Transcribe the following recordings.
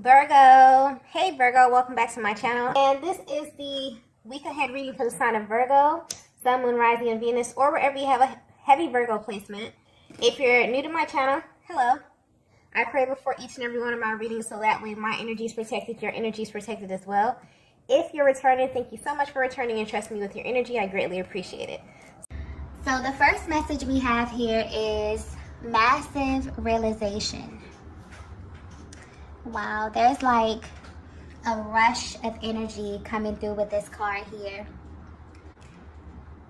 Virgo. Hey Virgo, welcome back to my channel. And this is the week ahead reading for the sign of Virgo, Sun, Moon, Rising, and Venus, or wherever you have a heavy Virgo placement. If you're new to my channel, hello. I pray before each and every one of my readings so that way my energy is protected, your energy is protected as well. If you're returning, thank you so much for returning and trusting me with your energy. I greatly appreciate it. So the first message we have here is massive realization. Wow, there's like a rush of energy coming through with this card here.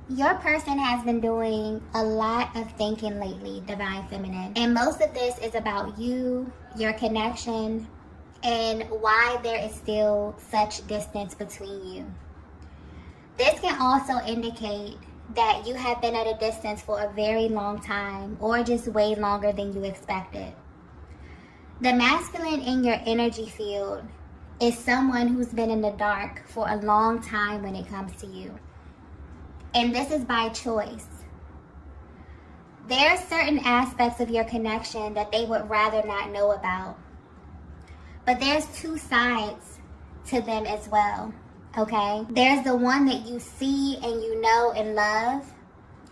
Your person has been doing a lot of thinking lately, Divine Feminine. And most of this is about you, your connection, and why there is still such distance between you. This can also indicate that you have been at a distance for a very long time, or just way longer than you expected. The masculine in your energy field is someone who's been in the dark for a long time when it comes to you. And this is by choice. There are certain aspects of your connection that they would rather not know about. But there's two sides to them as well, okay? There's the one that you see and you know and love.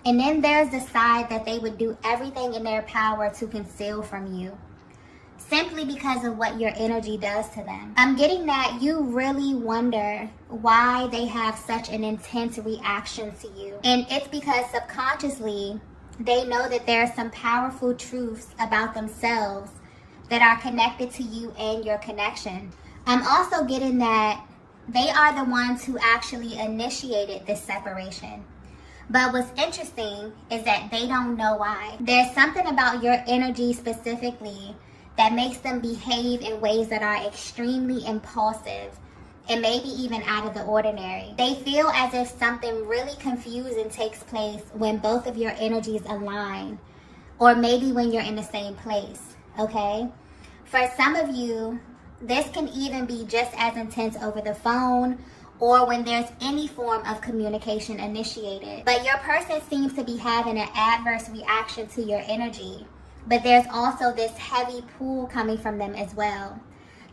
And then there's the side that they would do everything in their power to conceal from you, simply because of what your energy does to them. I'm getting that you really wonder why they have such an intense reaction to you. And it's because subconsciously, they know that there are some powerful truths about themselves that are connected to you and your connection. I'm also getting that they are the ones who actually initiated this separation. But what's interesting is that they don't know why. There's something about your energy specifically that makes them behave in ways that are extremely impulsive and maybe even out of the ordinary. They feel as if something really confusing takes place when both of your energies align, or maybe when you're in the same place, okay? For some of you, this can even be just as intense over the phone or when there's any form of communication initiated. But your person seems to be having an adverse reaction to your energy. But there's also this heavy pull coming from them as well.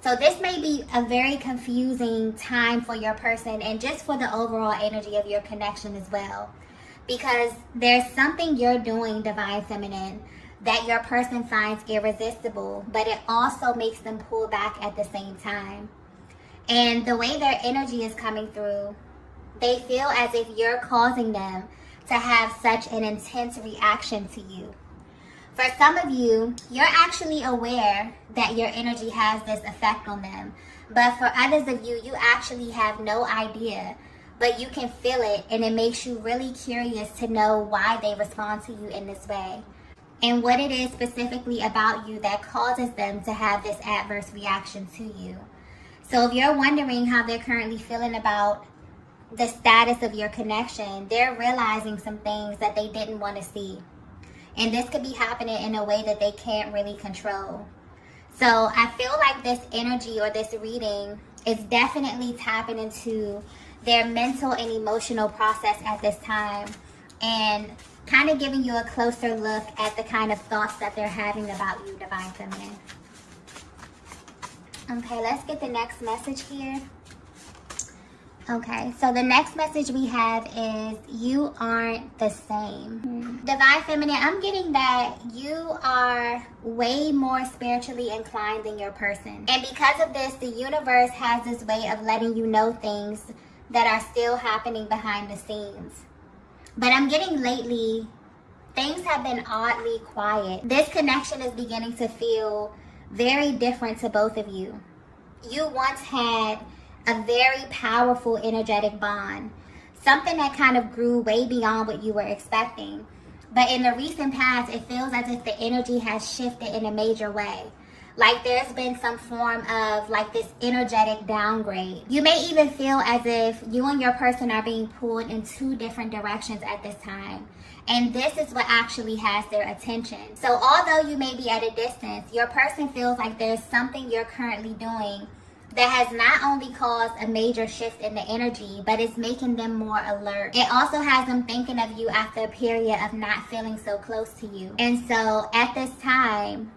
So this may be a very confusing time for your person and just for the overall energy of your connection as well. Because there's something you're doing, Divine Feminine, that your person finds irresistible, but it also makes them pull back at the same time. And the way their energy is coming through, they feel as if you're causing them to have such an intense reaction to you. For some of you, you're actually aware that your energy has this effect on them. But for others of you, you actually have no idea. But you can feel it, and it makes you really curious to know why they respond to you in this way. And what it is specifically about you that causes them to have this adverse reaction to you. So if you're wondering how they're currently feeling about the status of your connection, they're realizing some things that they didn't want to see. And this could be happening in a way that they can't really control. So I feel like this energy or this reading is definitely tapping into their mental and emotional process at this time, and kind of giving you a closer look at the kind of thoughts that they're having about you, Divine Feminine. Okay, let's get the next message here. Okay, so the next message we have is you aren't the same. Divine Feminine, I'm getting that you are way more spiritually inclined than your person. And because of this, the universe has this way of letting you know things that are still happening behind the scenes. But I'm getting lately, things have been oddly quiet. This connection is beginning to feel very different to both of you. You once had a very powerful energetic bond, something that kind of grew way beyond what you were expecting. But in the recent past, it feels as if the energy has shifted in a major way. Like there's been some form of like this energetic downgrade. You may even feel as if you and your person are being pulled in two different directions at this time. And this is what actually has their attention. So although you may be at a distance, your person feels like there's something you're currently doing that has not only caused a major shift in the energy, but it's making them more alert. It also has them thinking of you after a period of not feeling so close to you. And so at this time,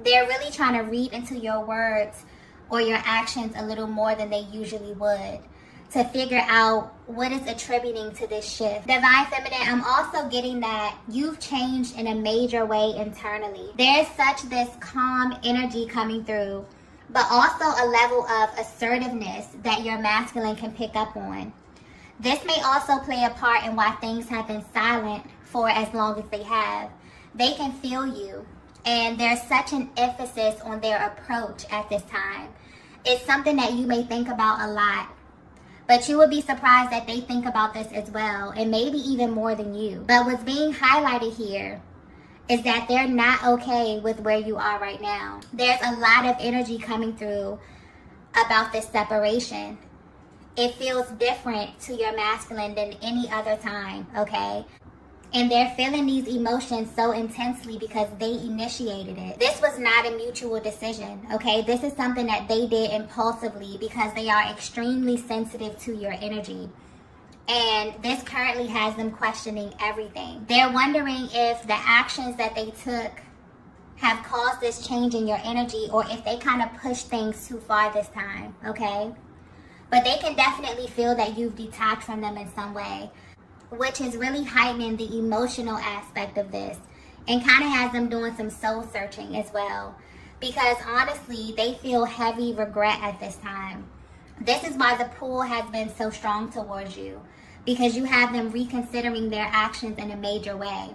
they're really trying to read into your words or your actions a little more than they usually would to figure out what is attributing to this shift. Divine Feminine, I'm also getting that you've changed in a major way internally. There's such this calm energy coming through, but also a level of assertiveness that your masculine can pick up on. This may also play a part in why things have been silent for as long as they have. They can feel you, and there's such an emphasis on their approach at this time. It's something that you may think about a lot, but you would be surprised that they think about this as well, and maybe even more than you. But what's being highlighted here is that they're not okay with where you are right now. There's a lot of energy coming through about this separation. It feels different to your masculine than any other time, okay? And they're feeling these emotions so intensely because they initiated it. This was not a mutual decision, okay? This is something that they did impulsively because they are extremely sensitive to your energy. And this currently has them questioning everything. They're wondering if the actions that they took have caused this change in your energy, or if they kind of pushed things too far this time, okay? But they can definitely feel that you've detached from them in some way, which is really heightening the emotional aspect of this and kind of has them doing some soul searching as well. Because honestly, they feel heavy regret at this time. This is why the pull has been so strong towards you, because you have them reconsidering their actions in a major way.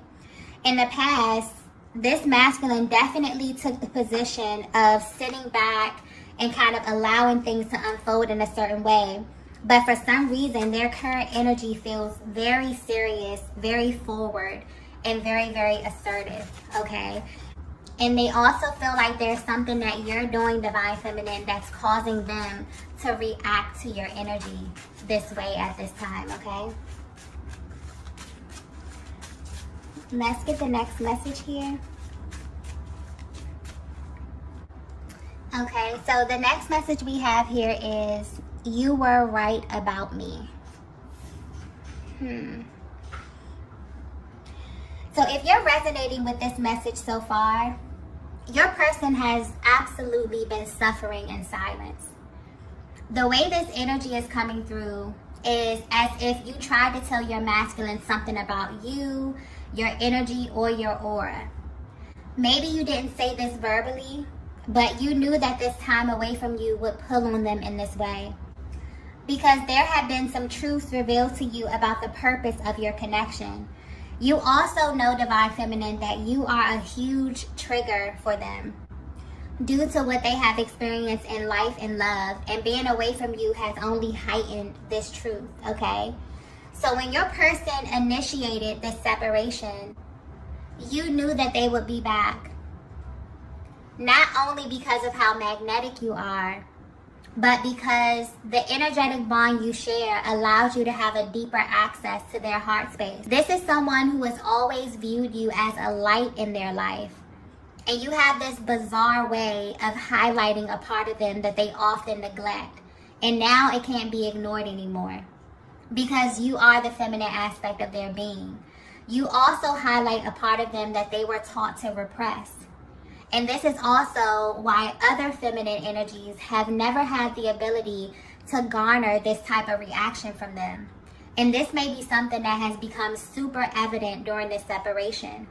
In the past, this masculine definitely took the position of sitting back and kind of allowing things to unfold in a certain way. But for some reason, their current energy feels very serious, very forward, and very, very assertive, okay? And they also feel like there's something that you're doing, Divine Feminine, that's causing them to react to your energy this way at this time, okay? Let's get the next message here. Okay, so the next message we have here is, you were right about me. So if you're resonating with this message so far, your person has absolutely been suffering in silence. The way this energy is coming through is as if you tried to tell your masculine something about you, your energy, or your aura. Maybe you didn't say this verbally, but you knew that this time away from you would pull on them in this way. Because there have been some truths revealed to you about the purpose of your connection. You also know, Divine Feminine, that you are a huge trigger for them due to what they have experienced in life and love, and being away from you has only heightened this truth, okay? So when your person initiated this separation, you knew that they would be back. Not only because of how magnetic you are, but because the energetic bond you share allows you to have a deeper access to their heart space. This is someone who has always viewed you as a light in their life. And you have this bizarre way of highlighting a part of them that they often neglect. And now it can't be ignored anymore, because you are the feminine aspect of their being. You also highlight a part of them that they were taught to repress. And this is also why other feminine energies have never had the ability to garner this type of reaction from them. And this may be something that has become super evident during this separation.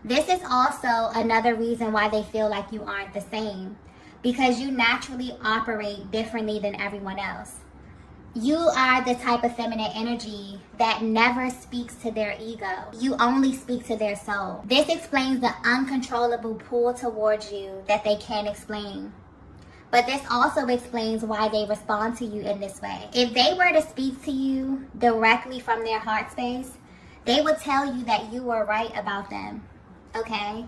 This is also another reason why they feel like you aren't the same, because you naturally operate differently than everyone else. You are the type of feminine energy that never speaks to their ego. You only speak to their soul. This explains the uncontrollable pull towards you that they can't explain. But this also explains why they respond to you in this way. If they were to speak to you directly from their heart space, they would tell you that you were right about them, okay?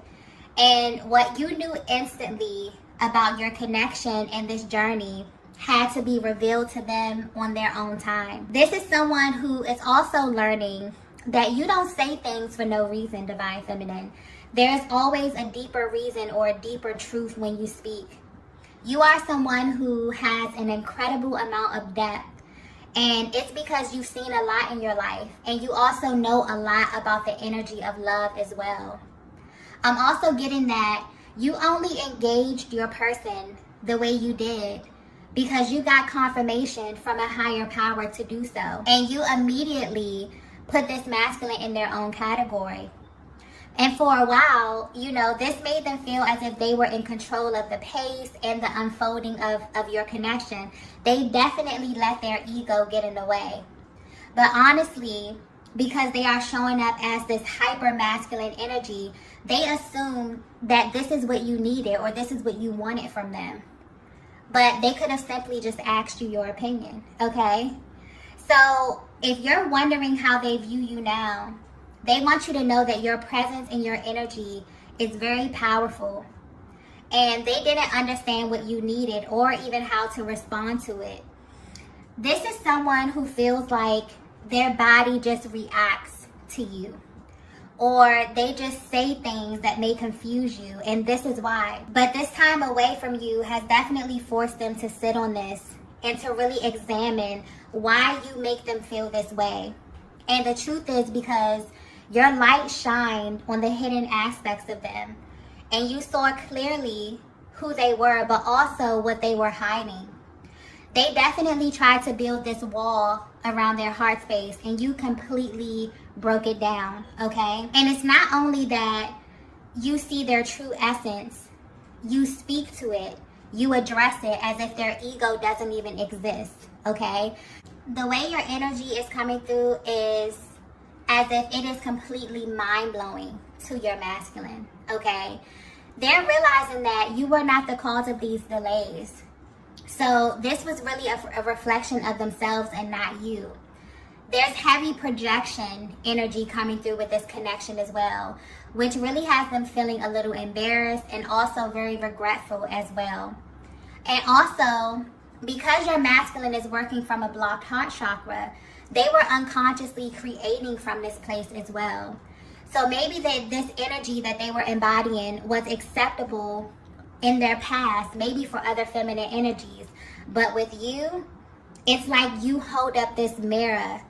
And what you knew instantly about your connection and this journey had to be revealed to them on their own time. This is someone who is also learning that you don't say things for no reason, Divine Feminine. There's always a deeper reason or a deeper truth when you speak. You are someone who has an incredible amount of depth, and it's because you've seen a lot in your life, and you also know a lot about the energy of love as well. I'm also getting that you only engaged your person the way you did because you got confirmation from a higher power to do so. And you immediately put this masculine in their own category. And for a while, you know, this made them feel as if they were in control of the pace and the unfolding of your connection. They definitely let their ego get in the way. But honestly, because they are showing up as this hyper masculine energy, they assume that this is what you needed or this is what you wanted from them. But they could have simply just asked you your opinion, okay? So if you're wondering how they view you now, they want you to know that your presence and your energy is very powerful. And they didn't understand what you needed or even how to respond to it. This is someone who feels like their body just reacts to you. Or they just say things that may confuse you, and this is why. But this time away from you has definitely forced them to sit on this and to really examine why you make them feel this way. And the truth is because your light shined on the hidden aspects of them, and you saw clearly who they were, but also what they were hiding. They definitely tried to build this wall around their heart space, and you completely broke it down, okay? And it's not only that you see their true essence, you speak to it, you address it as if their ego doesn't even exist, okay? The way your energy is coming through is as if it is completely mind-blowing to your masculine, okay? They're realizing that you were not the cause of these delays. So this was really a reflection of themselves and not you. There's heavy projection energy coming through with this connection as well, which really has them feeling a little embarrassed and also very regretful as well. And also, because your masculine is working from a blocked heart chakra, they were unconsciously creating from this place as well. So maybe this energy that they were embodying was acceptable in their past, maybe for other feminine energies. But with you, it's like you hold up this mirror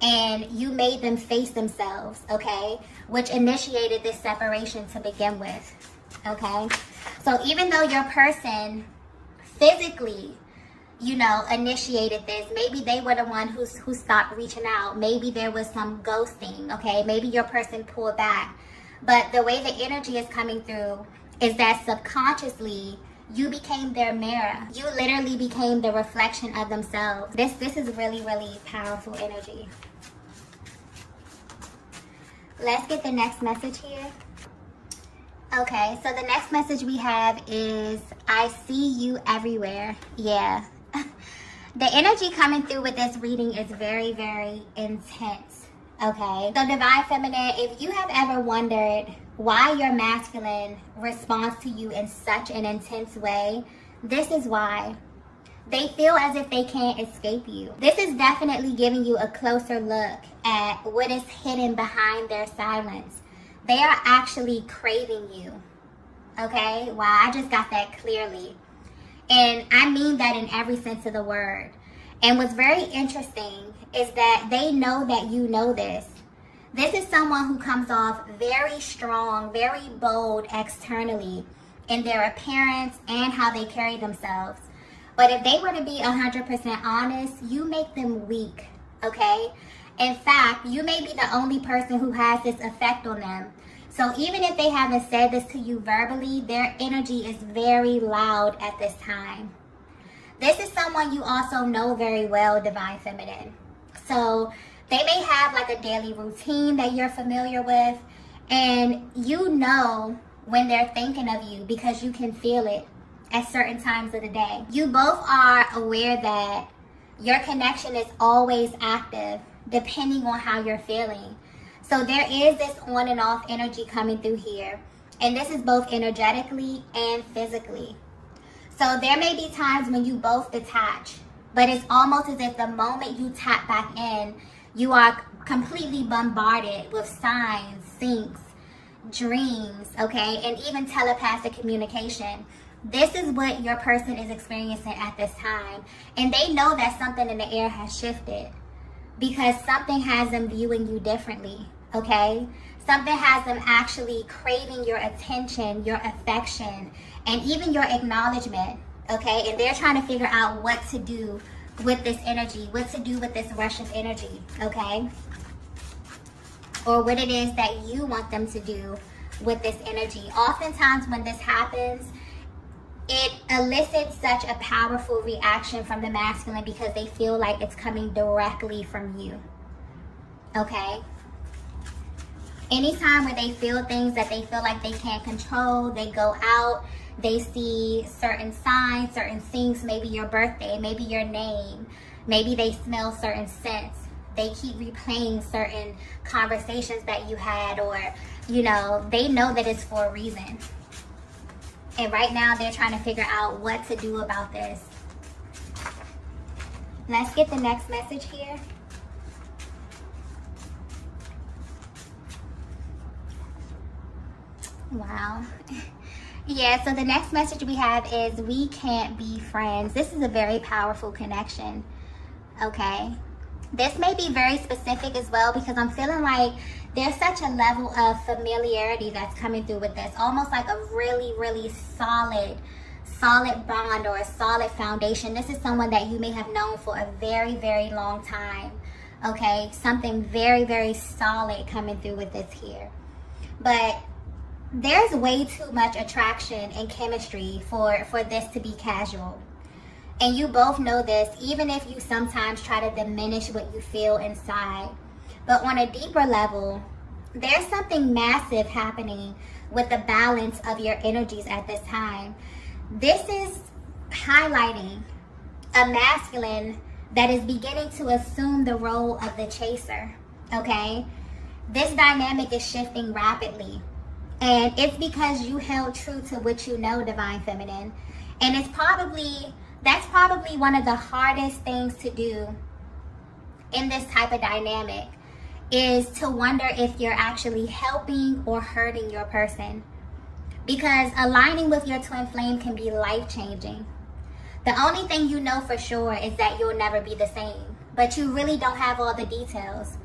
and you made them face themselves, okay? Which initiated this separation to begin with, okay? So even though your person physically, you know, initiated this, maybe they were the one who stopped reaching out. Maybe there was some ghosting, okay? Maybe your person pulled back. But the way the energy is coming through is that subconsciously, you became their mirror. You literally became the reflection of themselves. This is really, really powerful energy. Let's get the next message here. Okay, so the next message we have is, I see you everywhere. Yeah. The energy coming through with this reading is very, very intense. Okay, so Divine Feminine, if you have ever wondered why your masculine responds to you in such an intense way, this is why. They feel as if they can't escape you. This is definitely giving you a closer look at what is hidden behind their silence. They are actually craving you. Okay, wow, I just got that clearly. And I mean that in every sense of the word. And what's very interesting is that they know that you know this. This is someone who comes off very strong, very bold externally in their appearance and how they carry themselves. But if they were to be 100% honest, you make them weak, okay? In fact, you may be the only person who has this effect on them. So even if they haven't said this to you verbally, their energy is very loud at this time. This is someone you also know very well, Divine Feminine. So they may have like a daily routine that you're familiar with, and you know when they're thinking of you because you can feel it at certain times of the day. You both are aware that your connection is always active depending on how you're feeling. So there is this on and off energy coming through here. And this is both energetically and physically. So there may be times when you both detach, but it's almost as if the moment you tap back in, you are completely bombarded with signs, syncs, dreams, okay, and even telepathic communication. This is what your person is experiencing at this time. And they know that something in the air has shifted because something has them viewing you differently, okay? Something has them actually craving your attention, your affection, and even your acknowledgement, okay? And they're trying to figure out what to do with this energy, what to do with this rush of energy, okay? Or what it is that you want them to do with this energy. Oftentimes when this happens, it elicits such a powerful reaction from the masculine because they feel like it's coming directly from you, okay? Anytime where they feel things that they feel like they can't control, they go out, they see certain signs, certain things, maybe your birthday, maybe your name, maybe they smell certain scents. They keep replaying certain conversations that you had, or, you know, they know that it's for a reason. And right now they're trying to figure out what to do about this. Let's get the next message here. Wow. Yeah, so the next message we have is we can't be friends. This is a very powerful connection, okay? This may be very specific as well because I'm feeling like there's such a level of familiarity that's coming through with this. Almost like a really, really solid bond or a solid foundation. This is someone that you may have known for a very, very long time, okay? Something very, very solid coming through with this here. But there's way too much attraction and chemistry for this to be casual. And you both know this, even if you sometimes try to diminish what you feel inside. But on a deeper level, there's something massive happening with the balance of your energies at this time. This is highlighting a masculine that is beginning to assume the role of the chaser, okay? This dynamic is shifting rapidly. And it's because you held true to what you know, Divine Feminine. And that's probably one of the hardest things to do in this type of dynamic, is to wonder if you're actually helping or hurting your person. Because aligning with your twin flame can be life-changing. The only thing you know for sure is that you'll never be the same, but you really don't have all the details.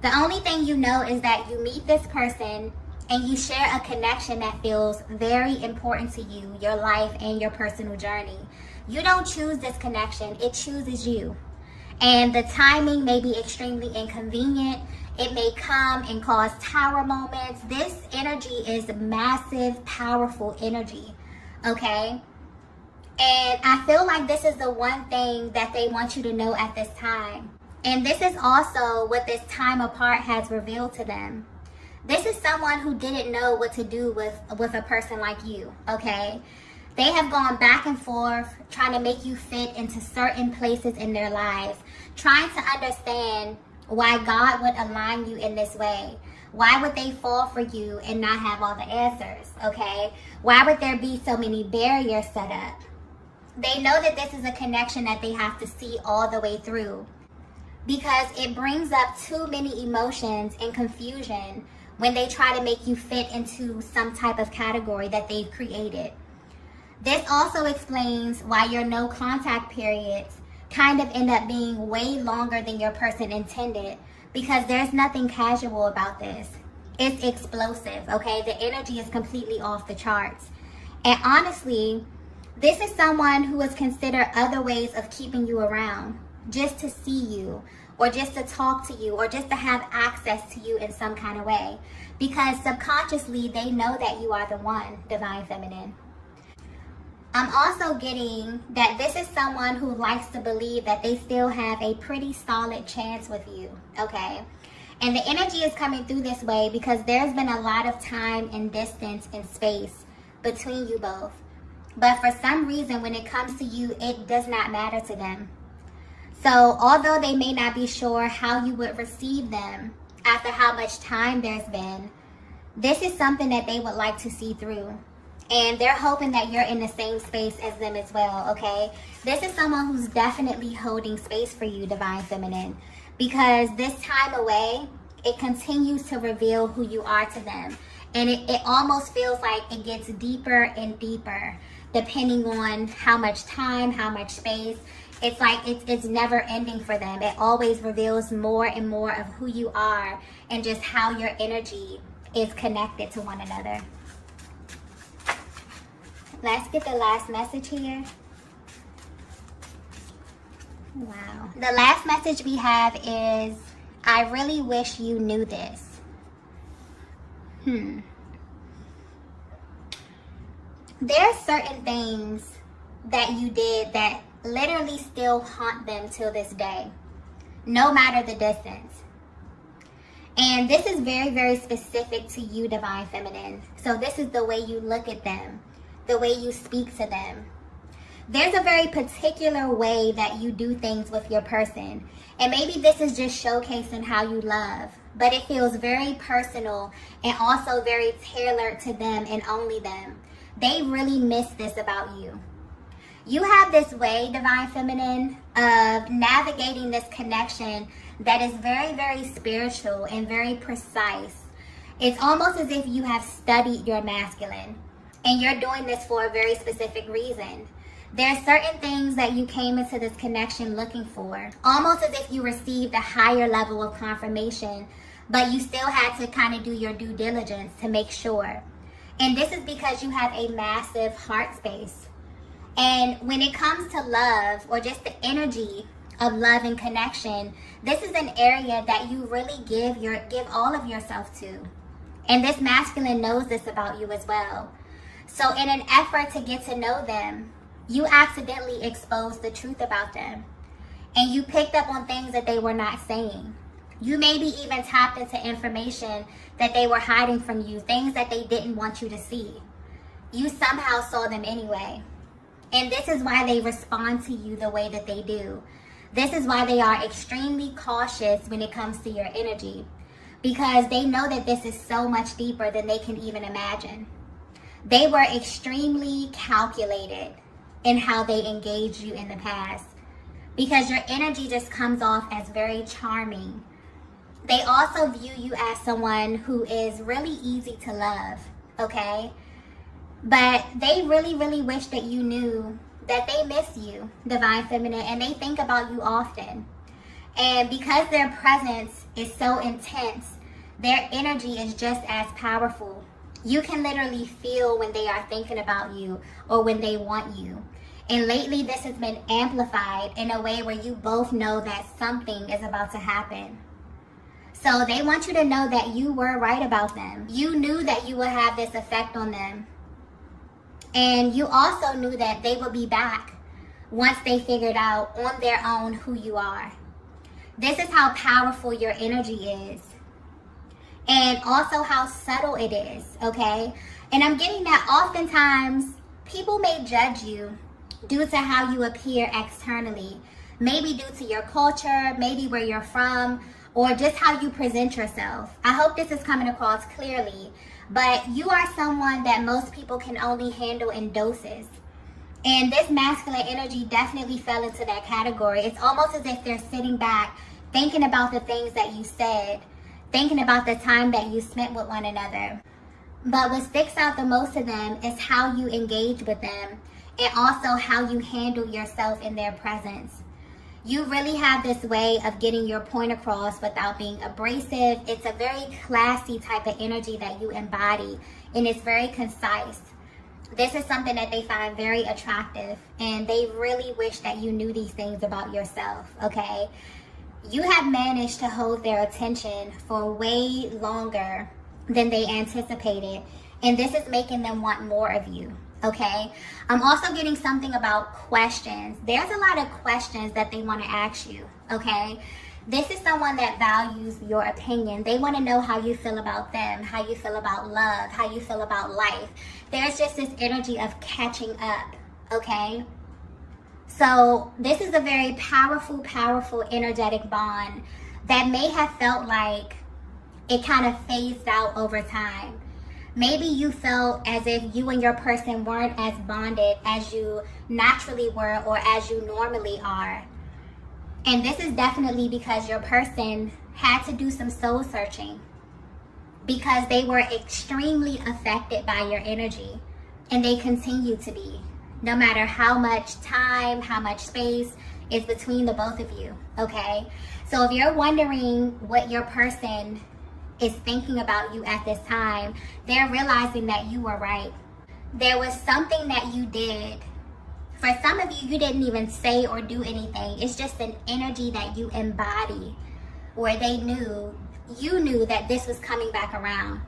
The only thing you know is that you meet this person and you share a connection that feels very important to you, your life and your personal journey. You don't choose this connection, it chooses you. And the timing may be extremely inconvenient. It may come and cause tower moments. This energy is massive, powerful energy, okay? And I feel like this is the one thing that they want you to know at this time. And this is also what this time apart has revealed to them. This is someone who didn't know what to do with a person like you, okay? They have gone back and forth trying to make you fit into certain places in their lives, trying to understand why God would align you in this way. Why would they fall for you and not have all the answers, okay? Why would there be so many barriers set up? They know that this is a connection that they have to see all the way through, because it brings up too many emotions and confusion when they try to make you fit into some type of category that they've created. This also explains why your no contact periods kind of end up being way longer than your person intended, because there's nothing casual about this. It's explosive, okay? The energy is completely off the charts. And honestly, this is someone who has considered other ways of keeping you around, just to see you, or just to talk to you, or just to have access to you in some kind of way. Because subconsciously, they know that you are the one, Divine Feminine. I'm also getting that this is someone who likes to believe that they still have a pretty solid chance with you, okay? And the energy is coming through this way because there's been a lot of time and distance and space between you both. But for some reason, when it comes to you, it does not matter to them. So although they may not be sure how you would receive them after how much time there's been, this is something that they would like to see through. And they're hoping that you're in the same space as them as well, okay? This is someone who's definitely holding space for you, Divine Feminine. Because this time away, it continues to reveal who you are to them. And it almost feels like it gets deeper and deeper, depending on how much time, how much space. It's like it's never ending for them. It always reveals more and more of who you are and just how your energy is connected to one another. Let's get the last message here. Wow. The last message we have is, I really wish you knew this. There are certain things that you did that literally still haunt them till this day, no matter the distance. And this is very, very specific to you, Divine Feminine. So this is the way you look at them, the way you speak to them. There's a very particular way that you do things with your person. And maybe this is just showcasing how you love, but it feels very personal and also very tailored to them and only them. They really miss this about you. You have this way, Divine Feminine, of navigating this connection that is very, very spiritual and very precise. It's almost as if you have studied your masculine, and you're doing this for a very specific reason. There are certain things that you came into this connection looking for, almost as if you received a higher level of confirmation, but you still had to kind of do your due diligence to make sure. And this is because you have a massive heart space. And when it comes to love, or just the energy of love and connection, this is an area that you really give all of yourself to. And this masculine knows this about you as well. So in an effort to get to know them, you accidentally exposed the truth about them. And you picked up on things that they were not saying. You maybe even tapped into information that they were hiding from you, things that they didn't want you to see. You somehow saw them anyway. And this is why they respond to you the way that they do. This is why they are extremely cautious when it comes to your energy, because they know that this is so much deeper than they can even imagine. They were extremely calculated in how they engaged you in the past, because your energy just comes off as very charming. They also view you as someone who is really easy to love, okay? But they really, really wish that you knew that they miss you, Divine Feminine, and they think about you often. And because their presence is so intense, their energy is just as powerful. You can literally feel when they are thinking about you or when they want you. And lately this has been amplified in a way where you both know that something is about to happen. So they want you to know that you were right about them. You knew that you would have this effect on them. And you also knew that they would be back once they figured out on their own who you are. This is how powerful your energy is. And also how subtle it is, okay? And I'm getting that oftentimes people may judge you due to how you appear externally. Maybe due to your culture, maybe where you're from, or just how you present yourself. I hope this is coming across clearly. But you are someone that most people can only handle in doses. And this masculine energy definitely fell into that category. It's almost as if they're sitting back, thinking about the things that you said, thinking about the time that you spent with one another. But what sticks out the most to them is how you engage with them, and also how you handle yourself in their presence. You really have this way of getting your point across without being abrasive. It's a very classy type of energy that you embody, and it's very concise. This is something that they find very attractive, and they really wish that you knew these things about yourself, okay? You have managed to hold their attention for way longer than they anticipated, and this is making them want more of you. Okay, I'm also getting something about questions. There's a lot of questions that they want to ask you, okay? This is someone that values your opinion. They want to know how you feel about them, how you feel about love, how you feel about life. There's just this energy of catching up, okay? So this is a very powerful, powerful energetic bond that may have felt like it kind of phased out over time. Maybe you felt as if you and your person weren't as bonded as you naturally were or as you normally are. And this is definitely because your person had to do some soul searching, because they were extremely affected by your energy, and they continue to be, no matter how much time, how much space is between the both of you, okay? So if you're wondering what your person is thinking about you at this time, they're realizing that you were right. There was something that you did For some of you, you didn't even say or do anything. It's just an energy that you embody, where you knew that this was coming back around.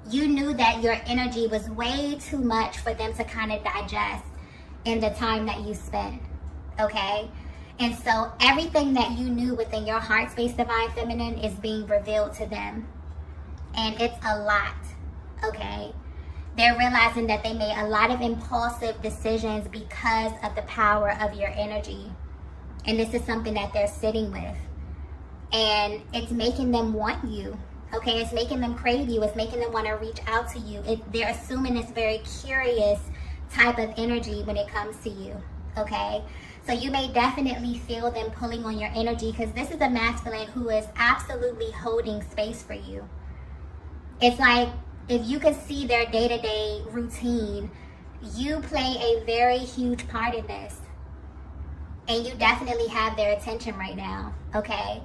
You knew that your energy was way too much for them to kind of digest in the time that you spent, okay? And so everything that you knew within your heart space, Divine Feminine, is being revealed to them. And it's a lot, okay? They're realizing that they made a lot of impulsive decisions because of the power of your energy. And this is something that they're sitting with. And it's making them want you, okay? It's making them crave you. It's making them want to reach out to you. They're assuming this very curious type of energy when it comes to you, okay? So you may definitely feel them pulling on your energy, because this is a masculine who is absolutely holding space for you. It's like, if you could see their day-to-day routine, you play a very huge part in this. And you definitely have their attention right now, okay?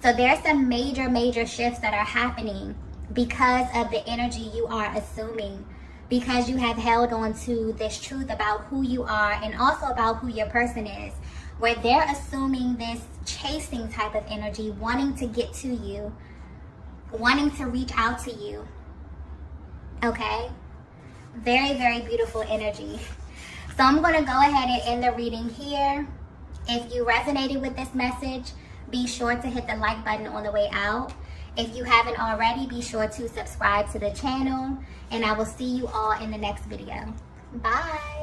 So there's some major shifts that are happening because of the energy you are assuming, because you have held on to this truth about who you are and also about who your person is, where they're assuming this chasing type of energy, wanting to get to you, wanting to reach out to you. Okay? Very beautiful energy. So I'm going to go ahead and end the reading here. If you resonated with this message, be sure to hit the like button on the way out. If you haven't already, be sure to subscribe to the channel. And I will see you all in the next video. Bye.